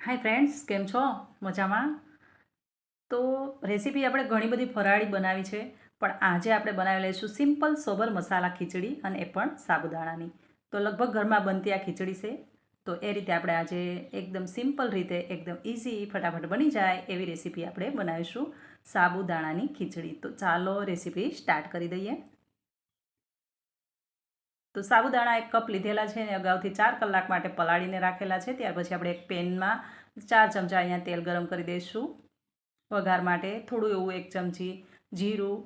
Hi friends, કેમ છો? મજામાં? તો રેસીપી આપણે ઘણી બધી ફરાળી બનાવી છે, પણ આજે આપણે બનાવી લઈશું સિમ્પલ સોબર મસાલા ખીચડી, અને એ પણ સાબુદાણાની. તો લગભગ ઘરમાં બનતી આ ખીચડી છે. તો એ રીતે આપણે આજે એકદમ સિમ્પલ રીતે, એકદમ ઇઝી, ફટાફટ બની જાય એવી રેસીપી આપણે બનાવીશું સાબુદાણાની ખીચડી. તો ચાલો રેસીપી સ્ટાર્ટ કરી દઈએ. તો સાબુદાણા 1 કપ લીધેલા છે અને અગાઉથી 4 કલાક માટે પલાળીને રાખેલા છે. ત્યાર પછી આપણે એક પેનમાં 4 ચમચા અહીંયા તેલ ગરમ કરી દઈશું. વઘાર માટે થોડું એવું 1 ચમચી જીરું,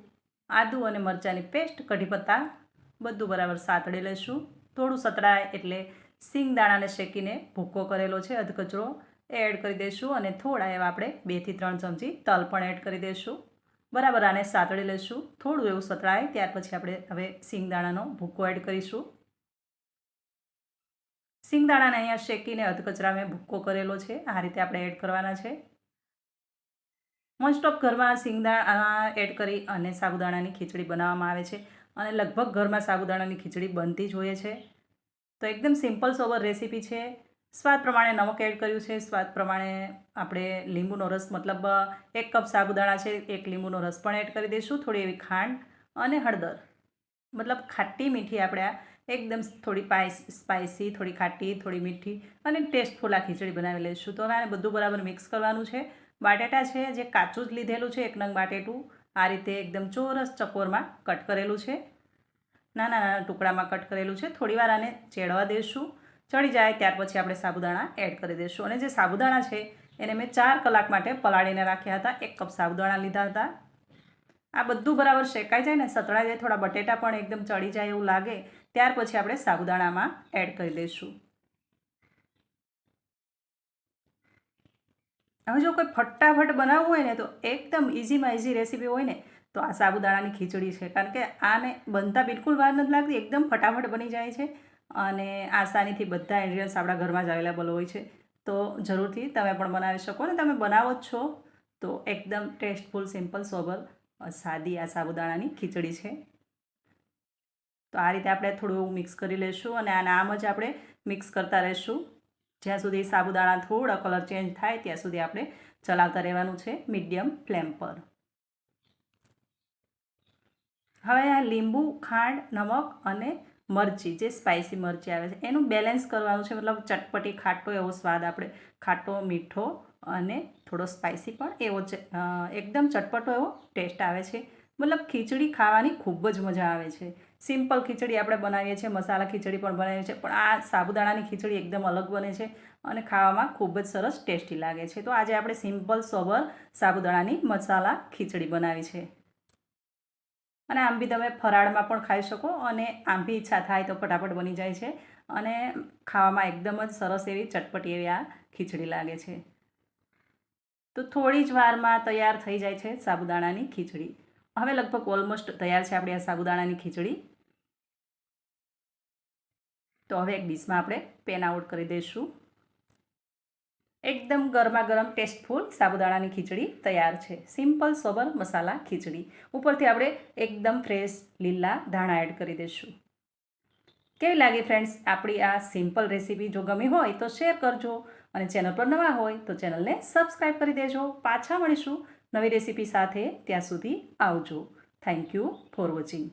આદું અને મરચાંની પેસ્ટ, કઢી પત્તા બધું બરાબર સાતળી લઈશું. થોડું સતળાય એટલે સિંગદાણાને શેકીને ભૂકો કરેલો છે અધકચરો એ એડ કરી દઈશું, અને થોડા એવા આપણે 2 થી 3 ચમચી તલ પણ એડ કરી દઈશું. બરાબર આને સાતળી લઈશું. થોડું એવું સતળાય ત્યાર પછી આપણે હવે સિંગદાણાનો ભૂકો એડ કરીશું. સિંગદાણાને અહીંયા શેકીને અધકચરા મેં ભૂકો કરેલો છે, આ રીતે આપણે એડ કરવાના છે. મોસ્ટ ઓફ ઘરમાં સિંગદાણા એડ કરી અને સાબુદાણાની ખીચડી બનાવવામાં આવે છે, અને લગભગ ઘરમાં સાબુદાણાની ખીચડી બનતી જ હોય છે. તો એકદમ સિમ્પલ સોબર રેસીપી છે. સ્વાદ પ્રમાણે નમક એડ કર્યું છે, સ્વાદ પ્રમાણે આપણે લીંબુનો રસ, મતલબ 1 કપ સાબુદાણા છે, 1 લીંબુનો રસ પણ એડ કરી દઈશું. થોડી એવી ખાંડ અને હળદર, મતલબ ખાટી મીઠી આપણે એકદમ થોડી સ્પાઇસી, થોડી ખાટી, થોડી મીઠી અને ટેસ્ટફુલ આ ખીચડી બનાવી લઈશું. તો હવે આને બધું બરાબર મિક્સ કરવાનું છે. બાટેટા છે જે કાચું જ લીધેલું છે, 1 નંગ બાટેટું આ રીતે એકદમ ચોરસ ચકોરમાં કટ કરેલું છે, નાના નાના ટુકડામાં કટ કરેલું છે. થોડીવાર આને ચેડવા દઈશું. ચડી જાય ત્યાર પછી આપણે સાબુદાણા એડ કરી દઈશું. અને જે સાબુદાણા છે એને મેં 4 કલાક માટે પલાળીને રાખ્યા હતા. 1 કપ સાબુદાણા લીધા હતા. આ બધું બરાબર શેકાઈ જાય ને, સતળાઈ જાય, થોડા બટેટા પણ એકદમ ચડી જાય એવું લાગે ત્યાર પછી આપણે સાબુદાણામાં એડ કરી દઈશું. હવે જો કોઈ ફટાફટ બનાવવું હોય ને, તો એકદમ ઇઝીમાં ઇઝી રેસીપી હોય ને, તો આ સાબુદાણાની ખીચડી છે. કારણ કે આને બનતા બિલકુલ વાર નથી લાગતી, એકદમ ફટાફટ બની જાય છે, અને આસાનીથી બધા ઇન્ગ્રીડિયન્ટ્સ આપણા ઘરમાં જ અવેલેબલ હોય છે. તો જરૂરથી તમે પણ બનાવી શકો, ને તમે બનાવો જ છો તો એકદમ ટેસ્ટફુલ, સિમ્પલ, સોબર, સાદી આ સાબુદાણાની ખીચડી છે. તો આ રીતે આપણે થોડું મિક્સ કરી લઈશું, અને આને આમ જ આપણે મિક્સ કરતા રહીશું જ્યાં સુધી સાબુદાણા થોડા કલર ચેન્જ થાય ત્યાં સુધી આપણે ચલાવતા રહેવાનું છે મીડિયમ ફ્લેમ પર. હવે આ લીંબુ, ખાંડ, નમક અને મરચી, જે સ્પાઇસી મરચી આવે છે, એનું બેલેન્સ કરવાનું છે. મતલબ ચટપટી ખાટો એવો સ્વાદ, આપણે ખાટો, મીઠો અને થોડો સ્પાઇસી પણ એવો એકદમ ચટપટો એવો ટેસ્ટ આવે છે. મતલબ ખીચડી ખાવાની ખૂબ જ મજા આવે છે. સિમ્પલ ખીચડી આપણે બનાવીએ છીએ, મસાલા ખીચડી પણ બનાવીએ છીએ, પણ આ સાબુદાણાની ખીચડી એકદમ અલગ બને છે અને ખાવામાં ખૂબ જ સરસ ટેસ્ટી લાગે છે. તો આજે આપણે સિમ્પલ સોબર સાબુદાણાની મસાલા ખીચડી બનાવી છે. અને આમ બી તમે ફરાળમાં પણ ખાઈ શકો, અને આમ બી ઈચ્છા થાય તો ફટાફટ બની જાય છે, અને ખાવામાં એકદમ જ સરસ એવી ચટપટી એવી આ ખીચડી લાગે છે. તો થોડી જ વારમાં તૈયાર થઈ જાય છે સાબુદાણાની ખીચડી. હવે લગભગ ઓલમોસ્ટ તૈયાર છે આપણી આ સાબુદાણાની ખીચડી. તો હવે એક ડીશમાં આપણે પેન આઉટ કરી દઈશું. એકદમ ગરમા ગરમ ટેસ્ટફુલ સાબુદાણાની ખીચડી તૈયાર છે. સિમ્પલ સોબર મસાલા ખીચડી. ઉપરથી આપણે એકદમ ફ્રેશ લીલા ધાણા એડ કરી દઈશું. કેવી લાગી ફ્રેન્ડ્સ આપણી આ સિમ્પલ રેસીપી? જો ગમી હોય તો શેર કરજો, અને ચેનલ પર નવા હોય તો ચેનલને સબસ્ક્રાઈબ કરી દેજો. પાછા મળીશું નવી રેસીપી સાથે. ત્યાં સુધી આવજો. Thank you for watching.